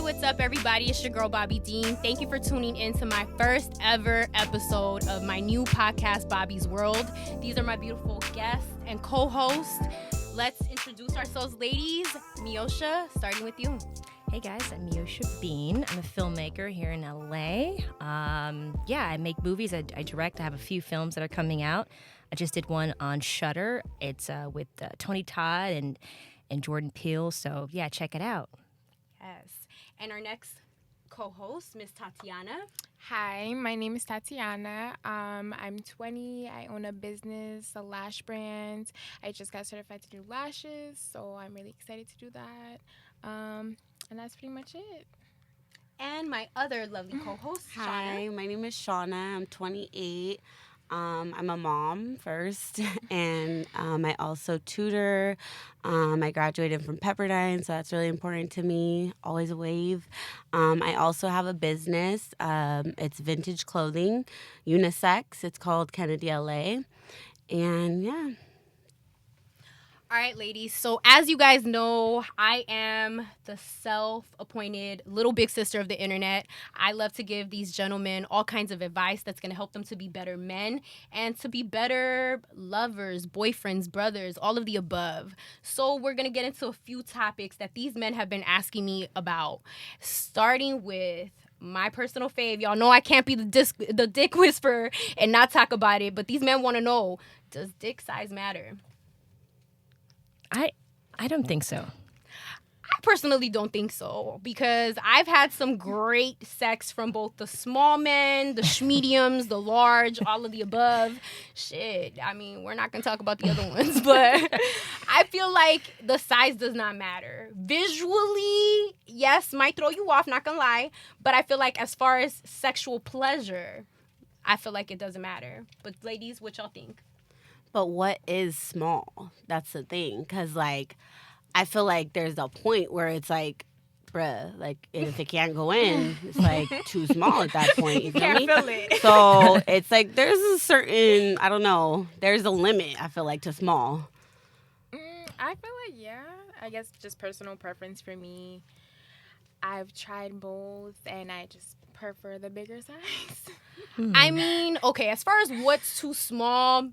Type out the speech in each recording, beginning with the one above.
what's up, everybody? It's your girl, Bobby Dean. Thank you for tuning in to my first ever episode of my new podcast, Bobby's World. These are my beautiful guests and co-hosts. Let's introduce ourselves, ladies. Meosha, starting with you. Hey guys, I'm Meosha Bean. I'm a filmmaker here in LA. I make movies. I direct. I have a few films that are coming out. I just did one on Shudder. It's with Tony Todd and Jordan Peele. So yeah, check it out. Yes. And our next co-host, Miss Tatyana. Hi, my name is Tatyana. I'm 20. I own a business, a lash brand. I just got certified to do lashes, so I'm really excited to do that. And that's pretty much it. And my other lovely co-host, Shauna. Hi, my name is Shauna. I'm 28. I'm a mom first, and I also tutor. I graduated from Pepperdine, so that's really important to me. Always a wave. I also have a business. It's vintage clothing, unisex. It's called Kennedy LA. And yeah. All right, ladies. So as you guys know, I am the self-appointed little big sister of the internet. I love to give these gentlemen all kinds of advice that's going to help them to be better men and to be better lovers, boyfriends, brothers, all of the above. So we're going to get into a few topics that these men have been asking me about, starting with my personal fave. Y'all know I can't be the dick whisperer and not talk about it, but these men want to know, does dick size matter? I don't think so. I personally don't think so, because I've had some great sex from both the small men, the mediums, the large, all of the above. Shit, I mean, we're not going to talk about the other ones, but I feel like the size does not matter. Visually, yes, might throw you off, not going to lie, but I feel like as far as sexual pleasure, I feel like it doesn't matter. But ladies, what y'all think? But what is small? That's the thing. Because, like, I feel like there's a point where it's like, bruh, like, if it can't go in, it's, like, too small at that point. You feel me? Feel it. So it's like there's a certain, I don't know, there's a limit, I feel like, to small. I feel like, yeah. I guess just personal preference for me. I've tried both, and I just prefer the bigger size. I mean, okay, as far as what's too small,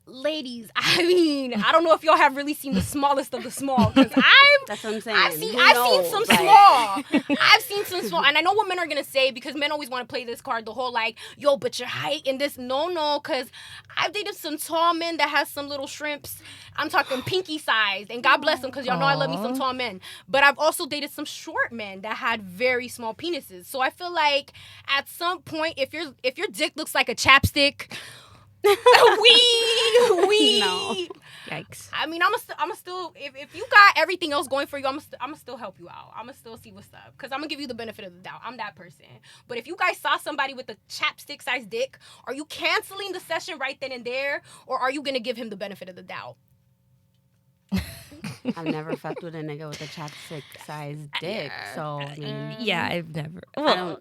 ladies, I mean, I don't know if y'all have really seen the smallest of the small, because That's what I'm saying. I've seen some small. I've seen some small, and I know what men are gonna say, because men always want to play this card, the whole like, yo, but your height and this. No, because I've dated some tall men that has some little shrimps. I'm talking pinky size, and God bless them, because y'all know I love me some tall men. But I've also dated some short men that had very small penises. So I feel like at some point, if your dick looks like a chapstick, we No. Yikes. I mean, I'm still if you got everything else going for you, I'm still help you out. I'm still see what's up, because I'm gonna give you the benefit of the doubt. I'm that person. But if you guys saw somebody with a chapstick sized dick, are you canceling the session right then and there, or are you gonna give him the benefit of the doubt? I've never fucked with a nigga with a chapstick-sized dick, so, I mean... Yeah, I've never. Well,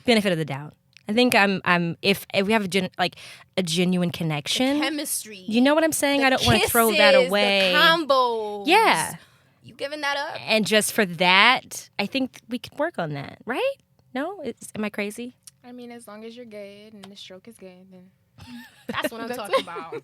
benefit of the doubt. I think I'm if we have a genuine connection, The chemistry. You know what I'm saying? The I don't want to throw that kisses, away. The combos. Yeah. You giving that up? And just for that, I think we can work on that, right? No? Am I crazy? I mean, as long as you're good and the stroke is good, then... That's what I'm talking about.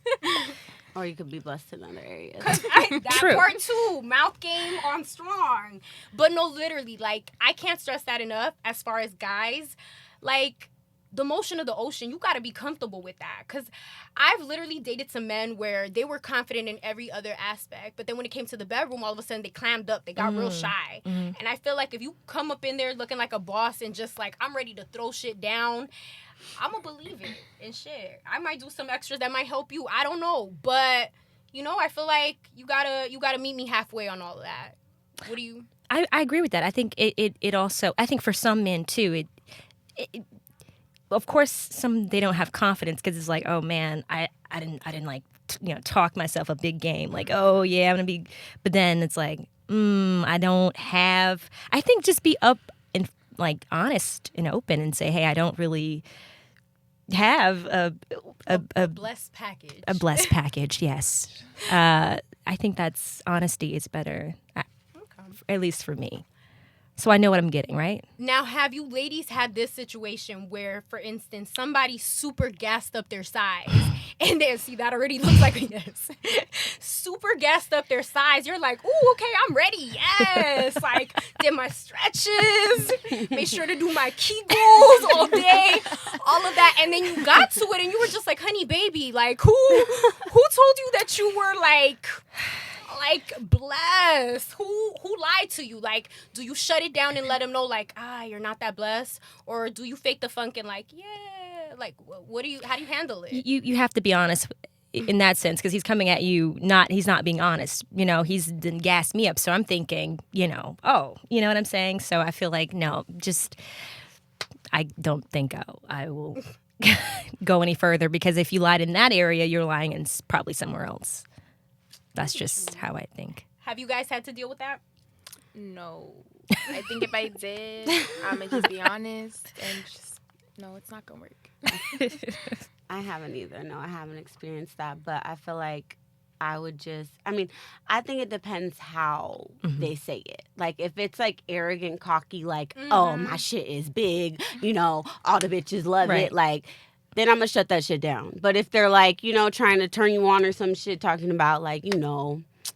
Or you could be blessed in other areas. That True. part too. Mouth game on strong. But no, literally, like, I can't stress that enough as far as guys. Like, the motion of the ocean, you got to be comfortable with that. Because I've literally dated some men where they were confident in every other aspect, but then when it came to the bedroom, all of a sudden they clammed up. They got real shy. And I feel like if you come up in there looking like a boss and just like, I'm ready to throw shit down, I'm going to believe it and shit. I might do some extras that might help you. I don't know. But, you know, I feel like you gotta meet me halfway on all of that. What do you... I agree with that. I think it also, I think for some men too, of course, they don't have confidence, because it's like, oh man, I didn't like, talk myself a big game. Like, oh yeah, I'm going to be, but then it's like, I don't have, I think just be up and like honest and open and say, hey, I don't really have a blessed package. A blessed package, yes. I think that's honesty is better. Okay. at least for me. So I know what I'm getting, right? Now, have you ladies had this situation where, for instance, somebody super gassed up their size, and then see that already looks like a yes. Super gassed up their size. You're like, ooh, okay, I'm ready. Yes, like did my stretches, made sure to do my Kegels all day, all of that, and then you got to it, and you were just like, honey, baby, like who told you that you were like blessed? Who lied to you? Like, do you shut it down and let them know like, you're not that blessed, or do you fake the funk and like, yeah, like how do you handle it? You have to be honest in that sense, because he's coming at you he's not being honest. He's done gassed me up, so I'm thinking, oh, you know what I'm saying? So I feel like no, just I don't think I will go any further, because if you lied in that area, you're lying in probably somewhere else. That's just how I think. Have you guys had to deal with that? No. I think if I did, I'm going to just be honest and just, no, it's not going to work. I haven't either. No, I haven't experienced that. But I feel like I think it depends how they say it. Like, if it's like arrogant, cocky, like, oh, my shit is big, all the bitches love it, like, then I'm going to shut that shit down. But if they're like, trying to turn you on or some shit, talking about like,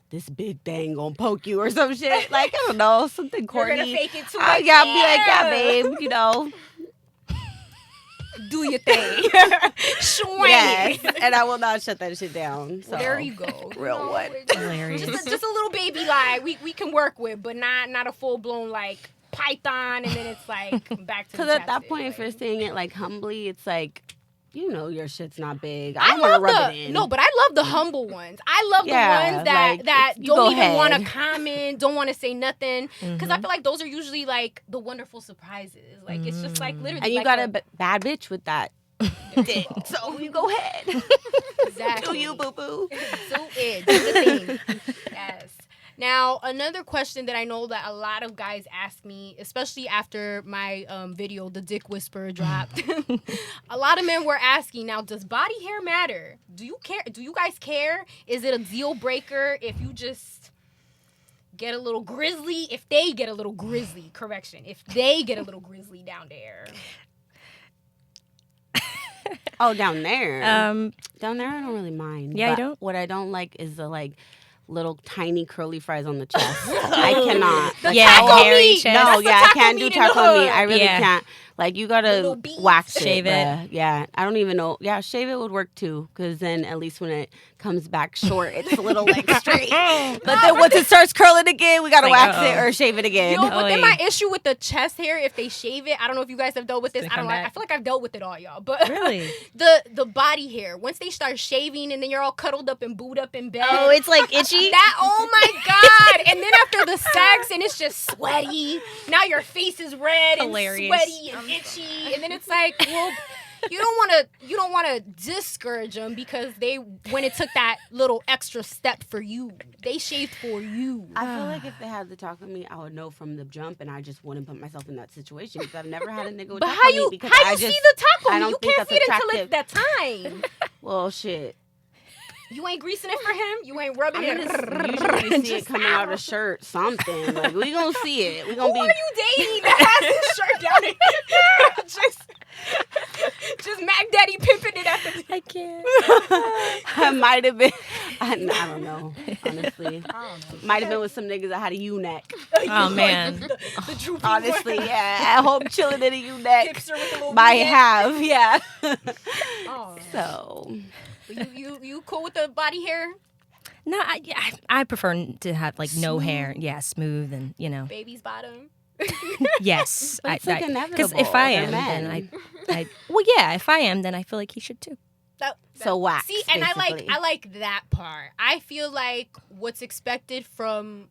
this big thing gonna poke you or some shit, like, I don't know, something corny. You're gonna fake it too. I'll be like, yeah, babe, do your thing. Swing. Yes, and I will not shut that shit down. So. There you go. Real one. Hilarious. Just a little baby lie we can work with, but not a full blown like python, and then it's like back to. Because at that point, if you're saying it like humbly, it's like, your shit's not big. I don't want to rub it in. No, but I love the humble ones. I love the ones that don't even want to comment, don't want to say nothing. Because I feel like those are usually like the wonderful surprises. Like, it's just like literally. And you like got a bad bitch with that. So you go ahead. Exactly. Do you, boo-boo. Do it. Do the thing. Yes. Now, another question that I know that a lot of guys ask me, especially after my video, The Dick Whisperer, dropped. A lot of men were asking, now, does body hair matter? Do you care? Do you guys care? Is it a deal breaker if you just get a little grizzly? If they get a little grizzly, correction. If they get a little grizzly down there. Oh, down there. Down there, I don't really mind. Yeah, you don't? What I don't like is the like little tiny curly fries on the chest. I cannot. Hairy chest. No, I can't do taco meat. I really Yeah. can't. Like, you gotta wax it. Shave it. Bruh. Yeah, I don't even know. Yeah, shave it would work too, because then at least when it comes back short, it's a little like straight. But then once it starts curling again, we gotta wax it or shave it again. Yo, but then my issue with the chest hair, if they shave it, I don't know if you guys have dealt with this. I don't know. I feel like I've dealt with it all, y'all. But Really? the body hair, once they start shaving and then you're all cuddled up and booed up in bed. Oh, it's like itchy? Oh my God. And then after the sex and it's just sweaty. Now your face is red and sweaty and itchy. And then it's like, well, you don't want to discourage them, because they, when it took that little extra step for you, they shaved for you. I feel like if they had the taco meat, I would know from the jump, and I just wouldn't put myself in that situation, because I've never had a nigga with But taco meat. Because how you see the taco meat? You can't see it until attractive. it's that time. Well, shit. You ain't greasing it for him. You ain't rubbing it. Usually you see it coming out of a shirt, something. Like, we gonna see it. We gonna Who are you dating that has his shirt down here? just Mac Daddy pimping it at the. I can't. I might have been. I don't know. Honestly, might have been with some niggas that had a U-neck. Oh, man. The droopy Honestly, one. yeah. At home chilling in a U-neck. Hipster with the little Might V-neck. have, yeah. Oh. So. You cool with the body hair? No, I prefer to have like no hair. Yeah, smooth and Baby's bottom. Yes. But it's like because inevitable. if I They're am, men. then if I am, then I feel like he should too. So wax. See, and basically. I like that part. I feel like what's expected from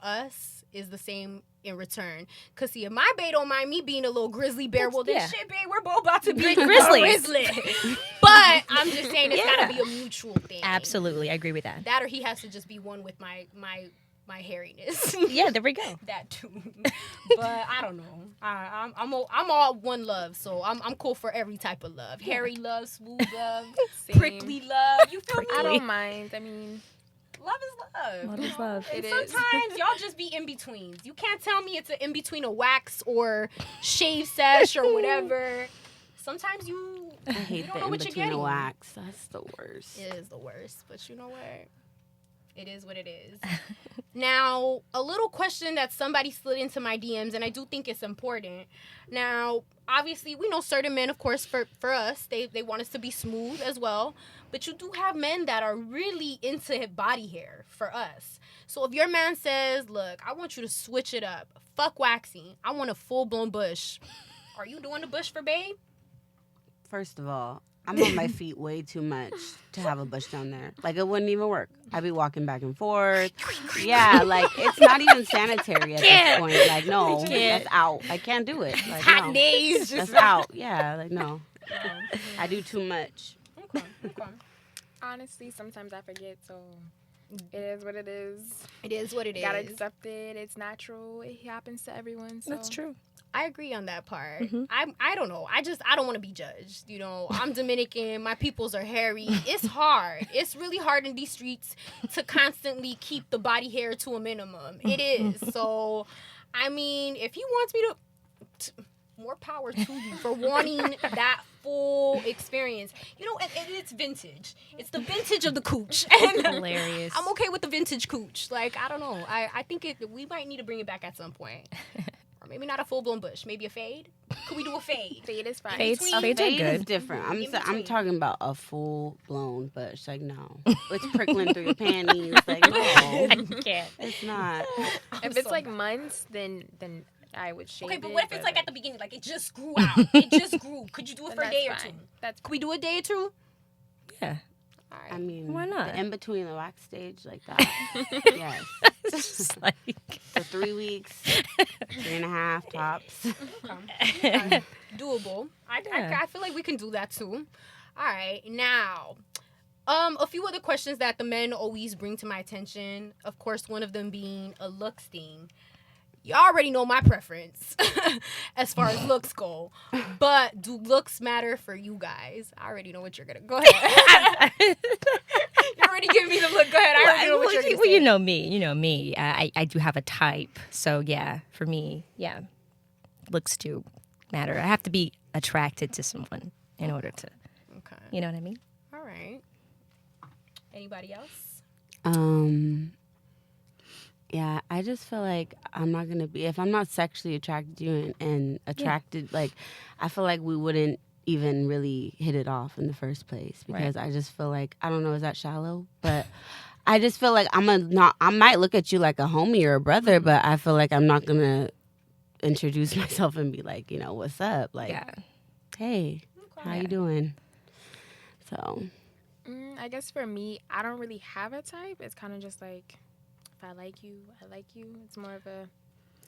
us is the same in return. Cause see, if my bae don't mind me being a little grizzly bear, well then shit, babe, we're both about to be Grizzlies. grizzly. But I'm just saying it's gotta be a mutual thing. Absolutely, I agree with that. That or he has to just be one with my hairiness. Yeah, there we go. That too. But I don't know. I'm all one love, so I'm cool for every type of love. Hairy love, smooth love, Same. prickly love. You feel me? I don't mind. I mean, Love is love. Love is love. And It is. sometimes y'all just be in betweens. You can't tell me it's an in between a wax or shave sesh or whatever. Sometimes you I hate don't the know in what you're between the getting. wax. That's the worst. It is the worst, but you know what? It is what it is. Now, a little question that somebody slid into my DMs, and I do think it's important. Now, obviously, we know certain men, of course, for us, they want us to be smooth as well. But you do have men that are really into body hair for us. So if your man says, look, I want you to switch it up. Fuck waxing. I want a full-blown bush. Are you doing the bush for babe? First of all, I'm on my feet way too much to have a bush down there. Like, it wouldn't even work. I'd be walking back and forth. Yeah, like, it's not even sanitary at this point. Like, no, that's out. I can't do it. Like, Hot no. days. That's out. Yeah, like, no. I do too much. Okay. Honestly, sometimes I forget, so it is what it is. It is what it is. Gotta accept it. It's natural. It happens to everyone. So. That's true. I agree on that part. Mhm. I don't know. I don't want to be judged. You know, I'm Dominican. My peoples are hairy. It's hard. It's really hard in these streets to constantly keep the body hair to a minimum. It is. So, I mean, if he wants me to more power to you for wanting that full experience. You know, and it's vintage. It's the vintage of the cooch. And Hilarious. I'm okay with the vintage cooch. Like, I don't know. I think we might need to bring it back at some point. Or maybe not a full-blown bush. Maybe a fade. Could we do a fade? Fade is fine. Fades- between- fades are Fade is good. different. In I'm between. talking about a full-blown bush. Like, no. It's prickling through your panties. Like, no. Can't. It's not. If it's like months, then I would shave Okay, but it, what if it's like at the beginning, like it just grew out? It just grew. Could you do it then for a that's day or fine. two? That's Could we do a day or two? Yeah. All I right. mean, Why not? the in between the wax stage, like that. Yes. It's just like. For 3 weeks, 3.5 tops. Okay. Doable. Yeah. I feel like we can do that too. All right. Now, a few other questions that the men always bring to my attention. Of course, one of them being a looks thing. You already know my preference as far as looks go. But do looks matter for you guys? I already know what you're going to go ahead. You're already giving me the look. Go ahead. I already know what you're going to Well, say. you know me. You know me. I do have a type. So, yeah, for me, yeah, looks do matter. I have to be attracted to someone in order to, Okay. you know what I mean? All right. Anybody else? Yeah, I just feel like I'm not going to be, if I'm not sexually attracted to you and attracted, like, I feel like we wouldn't even really hit it off in the first place because I just feel like, I don't know, is that shallow? But I just feel like I might look at you like a homie or a brother, but I feel like I'm not going to introduce myself and be like, you know, what's up? Like, Yeah. hey, how you doing? So, I guess for me, I don't really have a type. It's kind of just like, if I like you, I like you. It's more of a...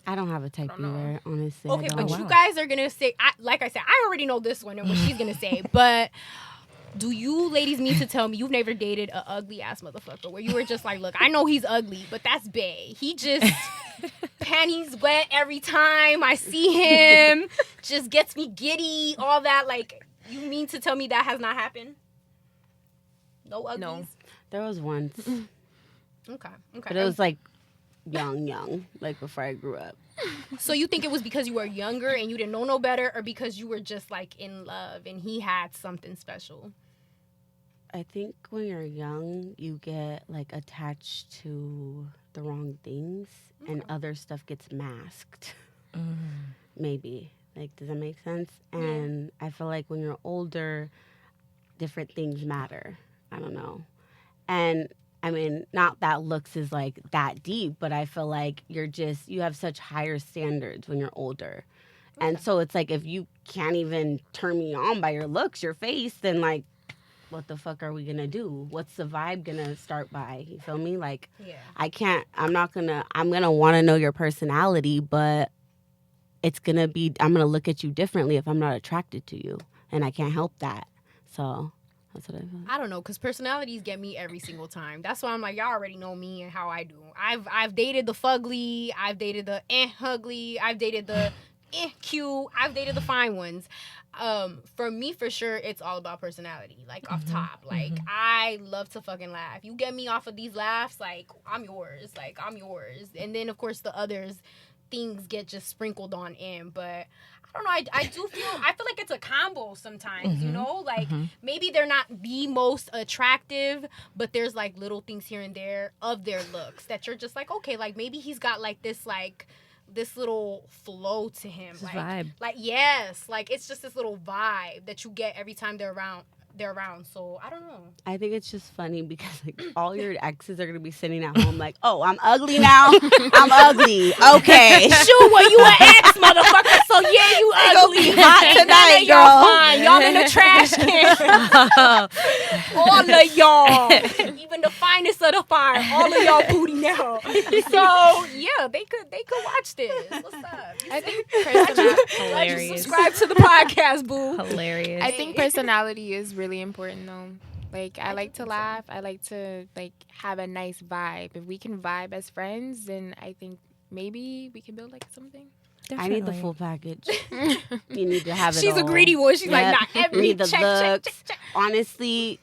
I don't have a type I don't know. either, honestly. Okay, I but don't. you guys are gonna say, like I said, I already know this one and what she's gonna say. But do you ladies mean to tell me you've never dated an ugly ass motherfucker where you were just like, look, I know he's ugly, but that's bae. He just panties wet every time I see him, just gets me giddy, all that. Like, you mean to tell me that has not happened? No uglies. No. There was once, Okay. but it was like young, like before I grew up. So you think it was because you were younger and you didn't know no better, or because you were just like in love and he had something special? I think when you're young, you get like attached to the wrong things and other stuff gets masked. Maybe. Like, does that make sense? And I feel like when you're older, different things matter. I don't know. And I mean, not that looks is like that deep, but I feel like you have such higher standards when you're older. And so it's like, if you can't even turn me on by your looks, your face, then like, what the fuck are we gonna do? What's the vibe gonna start by? You feel me? Like, Yeah. I'm gonna wanna know your personality, but I'm gonna look at you differently if I'm not attracted to you. And I can't help that. So that's what I feel. I don't know, because personalities get me every single time. That's why I'm like, y'all already know me and how I do. I've dated the fugly. I've dated the ugly. I've dated the cute. I've dated the fine ones. For me, for sure, it's all about personality. Like off top, like I love to fucking laugh. You get me off of these laughs, like I'm yours. Like I'm yours. And then of course the others, things get just sprinkled on in. But I don't know. I feel like it's a combo sometimes. You know, like maybe they're not the most attractive, but there's like little things here and there of their looks that you're just like, okay, like maybe he's got like this little flow to him, like vibe. Like yes, like it's just this little vibe that you get every time they're around. So I don't know. I think it's just funny because like all your exes are gonna be sitting at home like, oh, I'm ugly now. I'm ugly. Okay. Shoot, well, you an ex, motherfucker. So yeah, you ugly. Hot tonight, y'all fine. Y'all in the trash can. All of y'all, even the finest of the fine. All of y'all booty now. So yeah, they could watch this. What's up? I think personality. Hilarious. Subscribe to the podcast, boo. Hilarious. I think personality is really important though. Like I like to laugh. I like to like have a nice vibe. If we can vibe as friends, then I think maybe we can build like something. I need the full package. You need to have it. She's all. a greedy one. She's like, not You every need the check. looks. Honestly,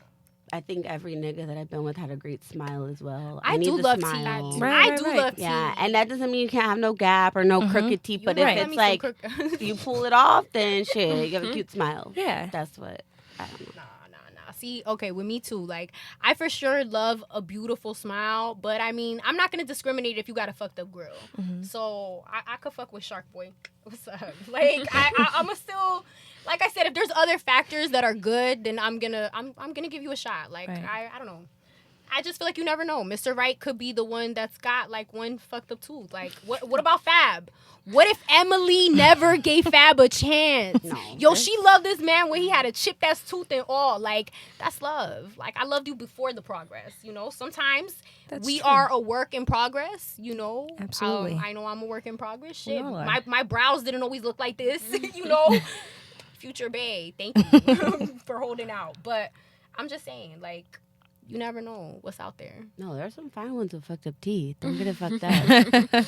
I think every nigga that I've been with had a great smile as well. I need do the love smile. teeth. Right, I do right. love teeth. Yeah, and that doesn't mean you can't have no gap or no crooked teeth. But if right. it's like you pull it off, then shit, you have a cute smile. Yeah. That's what. I don't know. Nah. See, okay, with me too. Like, I for sure love a beautiful smile, but I mean, I'm not gonna discriminate if you got a fucked up grill. So I could fuck with Shark Boy. What's up? Like, I'm a still. Like I said, if there's other factors that are good, then I'm gonna give you a shot. Like Right. I don't know. I just feel like you never know. Mr. Right could be the one that's got like one fucked up tooth. Like what about Fab? What if Emily never gave Fab a chance? No. Yo, she loved this man when he had a chipped ass tooth and all. Like, that's love. Like, I loved you before the progress, you know? Sometimes we true. are a work in progress, you know? Absolutely. I know I'm a work in progress. Shit. We all are. My brows didn't always look like this, you know? Future bae, thank you for holding out. But I'm just saying, like, you never know what's out there. No, there's some fine ones with fucked up teeth. Don't get it fucked up.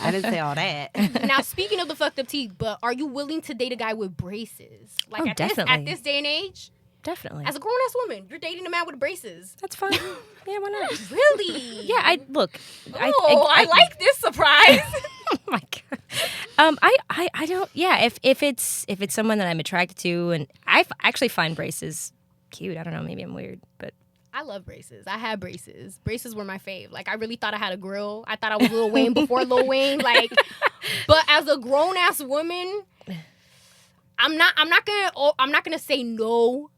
I didn't say all that. Now, speaking of the fucked up teeth, but are you willing to date a guy with braces? Like Oh, at definitely. this day and age, Definitely. as a grown ass woman, you're dating a man with braces. That's fine. Yeah, why not? Really? Yeah, I look. I like this surprise. Oh my god. I don't. Yeah, if it's someone that I'm attracted to, and I actually find braces cute. I don't know. Maybe I'm weird, but I love braces. I had braces. Braces were my fave. Like, I really thought I had a grill. I thought I was Lil Wayne before Lil Wayne. Like, but as a grown ass woman, I'm not gonna say no,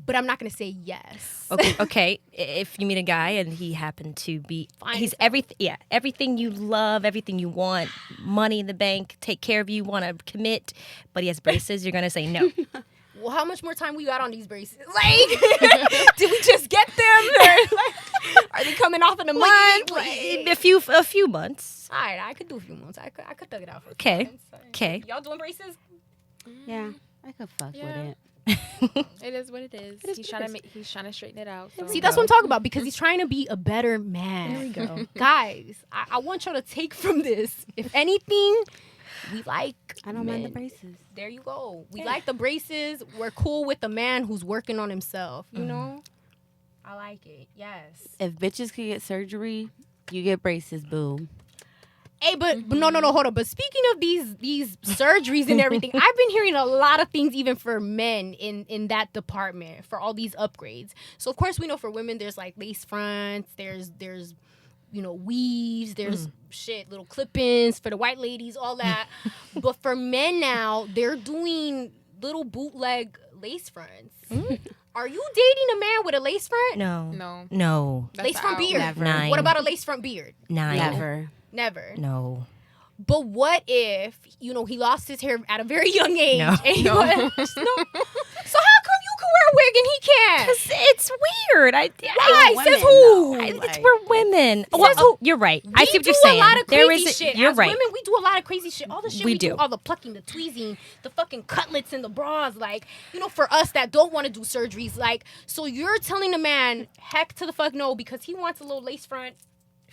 but I'm not gonna say yes. okay. If you meet a guy and he happened to be, Fine he's as everything. Yeah, everything you love, everything you want, money in the bank, take care of you, want to commit, but he has braces. You're gonna say no. Well, how much more time we got on these braces? Like, did we just get them? Or, like, are they coming off in a month? Like, A few months. all right, I could do a few months. I could thug it out for a few Okay. months. Okay. Y'all doing braces? Yeah, I could fuck Yeah. with it. It is what it is. He's trying to straighten it out. So. See, that's what I'm talking about, because he's trying to be a better man. There we go. Guys, I want y'all to take from this. If anything, we like I don't mind the men. braces. There you go. We like the braces. We're cool with the man who's working on himself. You know? I like it. Yes. If bitches could get surgery, you get braces, boo. Hey, but no, hold on. But speaking of these surgeries and everything, I've been hearing a lot of things even for men in that department for all these upgrades. So of course we know for women there's like lace fronts, there's weaves, there's little clip-ins for the white ladies, all that. But for men now, they're doing little bootleg lace fronts. Are you dating a man with a lace front? No. That's Lace front out. beard. Never. Nine. What about a lace front beard? 9. Never. No. But what if, he lost his hair at a very young age? No. And he was, So how come you can wear a wig and he can't? It's weird. Why? women, Says who? It's we're women. Well, who? you're right. I see We what you're do saying. a lot of There crazy is shit. You're As right. women, we do a lot of crazy shit. All the shit We we do. do. All the plucking, the tweezing, the fucking cutlets and the bras. Like, for us that don't want to do surgeries. Like, so you're telling a man, heck to the fuck no, because he wants a little lace front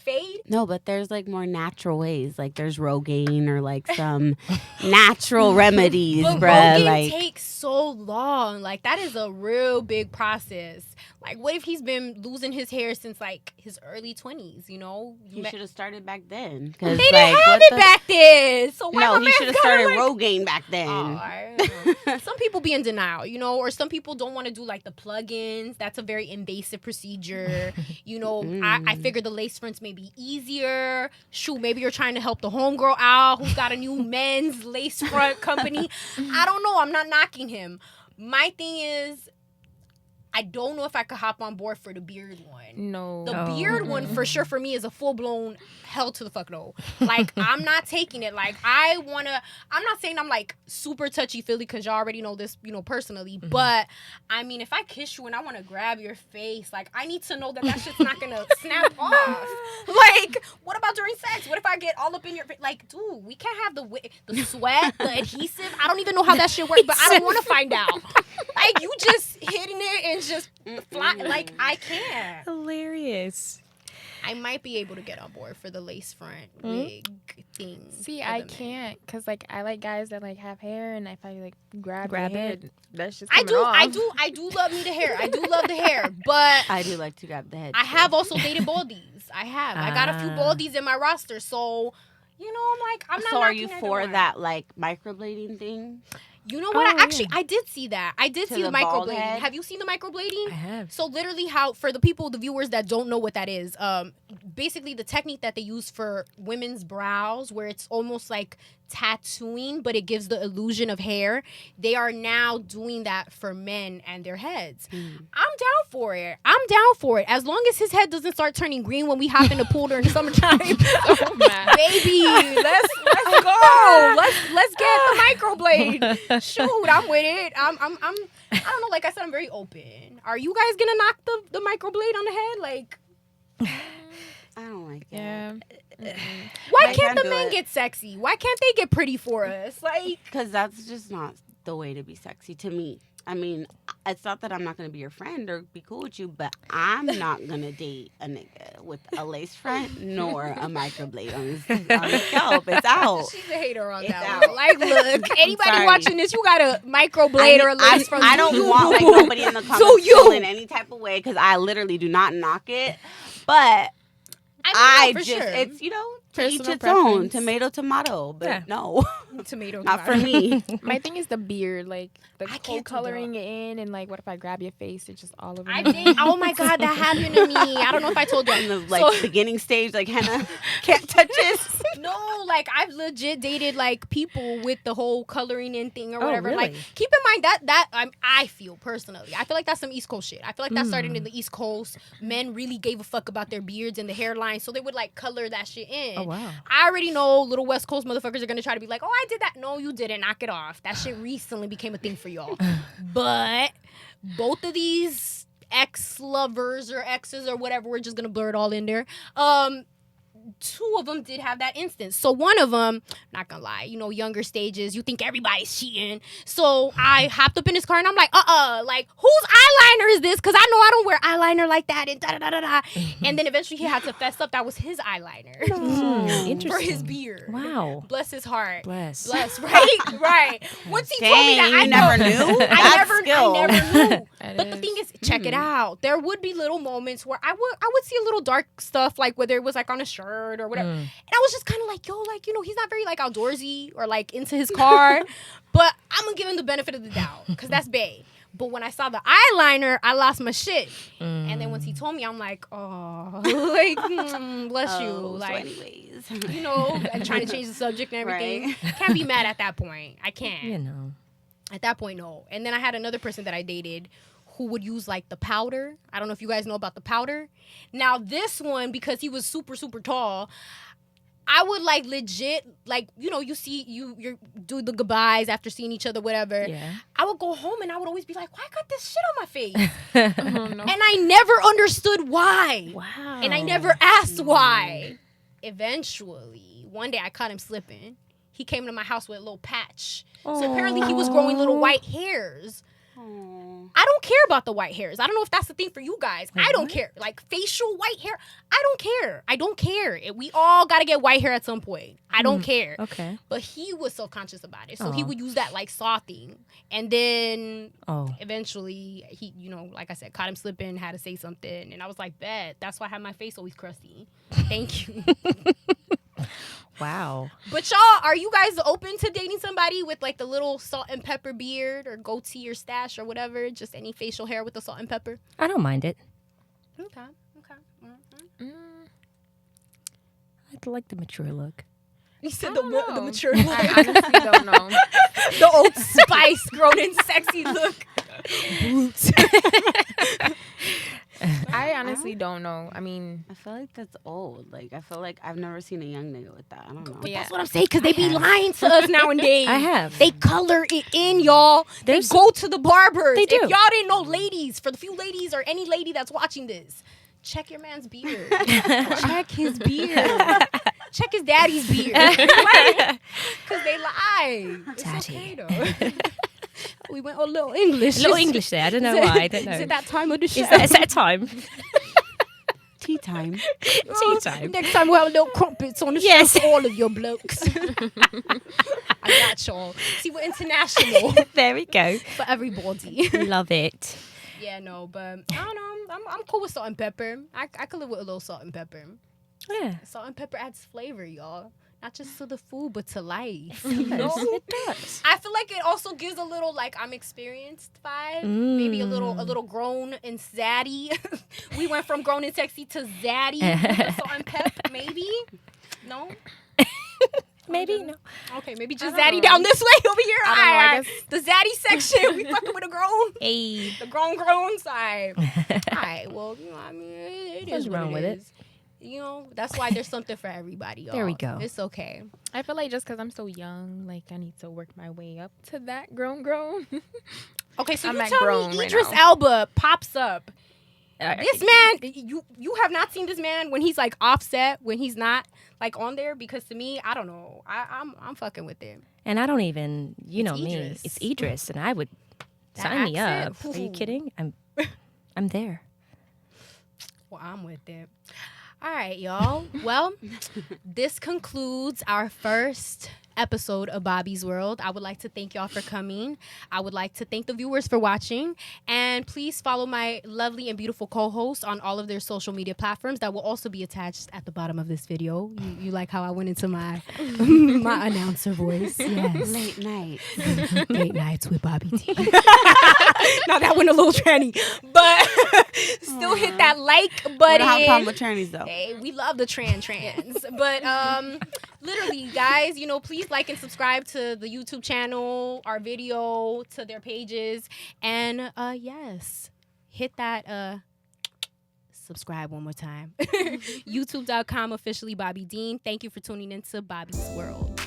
fade. No, but there's like more natural ways. Like there's Rogaine or like some natural remedies, But bruh. Rogaine Like takes so long. Like that is a real big process. Like what if he's been losing his hair since like his early 20s? You know, you should have started back then. they didn't have it back then. So why No, my he should have man's started gotta, like, Rogaine back then. Oh, I don't know. Some people be in denial, you know, or some people don't want to do like the plug-ins. That's a very invasive procedure. You know, I figure the lace fronts may be easier. Shoot, maybe you're trying to help the homegirl out who's got a new men's lace front company. I don't know. I'm not knocking him. My thing is, I don't know if I could hop on board for the beard one. No. The beard one for sure for me is a full-blown hell to the fuck no. Like, I'm not taking it. Like, I'm not saying I'm like super touchy-feely because y'all already know this, you know, personally. Mm-hmm. But, I mean, if I kiss you and I want to grab your face, like, I need to know that shit's not going to snap off. Like, what about during sex? What if I get all up in your face? Like, dude, we can't have the sweat, the adhesive. I don't even know how that shit works, but I don't want to find out. Like, you just hitting it and just fly. Like, I can't. Hilarious. I might be able to get on board for the lace front wig thing. See, I can't because like I like guys that like have hair, and if I like grab it, hair, that's just I do love me the hair. I do love the hair, but I do like to grab the head. I have also dated baldies. I got a few baldies in my roster, so you know I'm like I'm not. So are you for that like microblading thing? You know what? I did see that. I did see the microblading. Have you seen the microblading? I have. So literally for the people, the viewers that don't know what that is, basically the technique that they use for women's brows where it's almost like tattooing, but it gives the illusion of hair. They are now doing that for men and their heads. I'm down for it. As long as his head doesn't start turning green when we hop in the pool during the summertime. Baby, let's go. Let's get the microblade. Shoot, I'm with it. I don't know. Like I said, I'm very open. Are you guys gonna knock the microblade on the head? Like, I don't like it. Yeah. Why can't the men get sexy? Why can't they get pretty for us? Like, because that's just not the way to be sexy to me. I mean, it's not that I'm not going to be your friend or be cool with you, but I'm not going to date a nigga with a lace front nor a microblade on his scalp. It's out. She's a hater on it's that out. one. Like, look, anybody watching this, you got a microblade or a lace front. I don't want like nobody in the comments feeling any type of way because I literally do not knock it. But it's, you know, to each its own. Tomato, but no. Tomato, not for me. My thing is the beard, like the whole coloring it in, and like, what if I grab your face? It's just all over me. Oh my God, that happened to me. I don't know if I told you. In the beginning stage, like henna can't touch this. No, like I've legit dated like people with the whole coloring in thing or whatever. Really? Like, keep in mind that I feel personally, I feel like that's some East Coast shit. I feel like that started in the East Coast. Men really gave a fuck about their beards and the hairline, so they would like color that shit in. Oh wow. I already know little West Coast motherfuckers are gonna try to be like, oh, I did that. No, you didn't. Knock it off. That shit recently became a thing for y'all. But both of these ex-lovers or exes or whatever, we're just gonna blur it all in there. Two of them did have that instance. So one of them, not gonna lie, you know, younger stages, you think everybody's cheating. So I hopped up in his car and I'm like, like, whose eyeliner is this? Because I know I don't wear eyeliner like that and da-da-da-da-da. And then eventually he had to fess up that was his eyeliner. Interesting. For his beard. Wow. Bless his heart. Bless, right? Once he told me that, I never knew. I never knew. That But the thing is, check it out. There would be little moments where I would see a little dark stuff, like whether it was like on a shirt or whatever. And I was just kind of like, yo, like, you know, he's not very like outdoorsy or like into his car. But I'm gonna give him the benefit of the doubt because that's bae. But when I saw the eyeliner, I lost my shit. And then once he told me, I'm like, oh, like, bless you. Like, so anyways. you know, and trying to change the subject and everything. Right. Can't be mad at that point. I can't. You know. At that point, no. And then I had another person that I dated who would use like the powder. I don't know if you guys know about the powder. Now this one, because he was super, super tall, I would like legit, like, you know, you do the goodbyes after seeing each other, whatever. Yeah. I would go home and I would always be like, why I got this shit on my face? No. And I never understood why. Wow. And I never asked why. Eventually, one day I caught him slipping. He came to my house with a little patch. So apparently he was growing little white hairs. I don't care about the white hairs. I don't know if that's the thing for you guys. I don't care. Like facial white hair, I don't care. I don't care. We all got to get white hair at some point. I don't care. Okay. But he was self-conscious about it. So he would use that like saw thing. And then eventually he, you know, like I said, caught him slipping, had to say something. And I was like, bet. That's why I have my face always crusty. Thank you. Wow. But y'all, are you guys open to dating somebody with like the little salt and pepper beard or goatee or stash or whatever? Just any facial hair with the salt and pepper? I don't mind it. Okay. Mm-hmm. I like the mature look. You said the mature look. I honestly don't know. The Old Spice grown and sexy look. Boots. I honestly don't know. I mean, I feel like that's old. Like, I feel like I've never seen a young nigga with that. I don't know. But that's what I'm saying, because they be lying to us nowadays. I have. They color it in, y'all. They go to the barbers. They do. If y'all didn't know, ladies, for the few ladies or any lady that's watching this, check your man's beard. Check his beard. Check his daddy's beard. Because they lie. It's okay, though. We went a little English. Little English there. I don't know why. I don't know. Is it that time of the show? Is that time? Tea time. Tea time. Next time we'll have little crumpets on the show for all of your blokes. I got y'all. See, we're international. There we go. For everybody. Love it. Yeah, no, but I don't know. I'm cool with salt and pepper. I could live with a little salt and pepper. Yeah. Salt and pepper adds flavor, y'all. Not just to the food, but to life. Yes, it does. I feel like it also gives a little like I'm experienced vibe. Maybe a little grown and zaddy. We went from grown and sexy to zaddy with salt and pep. Maybe? No? Maybe no. Okay, maybe just zaddy down this way over here. I don't know, I Alright. The zaddy section. We fucking with a grown. Hey. The grown side. Alright, well, you know, I mean, it What's is what wrong it with it? is. You know, that's why there's something for everybody, y'all. There we go. It's okay. I feel like just because I'm so young, like I need to work my way up to that grown. Okay, so I'm you at tell grown me right Idris now. Elba pops up. This man, you have not seen this man when he's like offset, when he's not like on there, because to me, I don't know. I'm fucking with him. And I don't even, you know me. Idris. It's Idris, and I would That sign me up. accent, Are you ooh. kidding? I'm there. Well, I'm with it. All right, y'all. Well, this concludes our first episode of Bobby's World. I would like to thank y'all for coming. I would like to thank the viewers for watching. And please follow my lovely and beautiful co-hosts on all of their social media platforms that will also be attached at the bottom of this video. You like how I went into my my announcer voice? Yes. Late night. Late nights with Bobby T. Now that went a little tranny, but still hit that like button. What a problem with trannies, though. Hey, we love the trans. But literally, guys, you know, please like and subscribe to the YouTube channel, our video, to their pages, and yes, hit that subscribe one more time. YouTube.com officially Bobby Dean. Thank you for tuning into Bobby's World.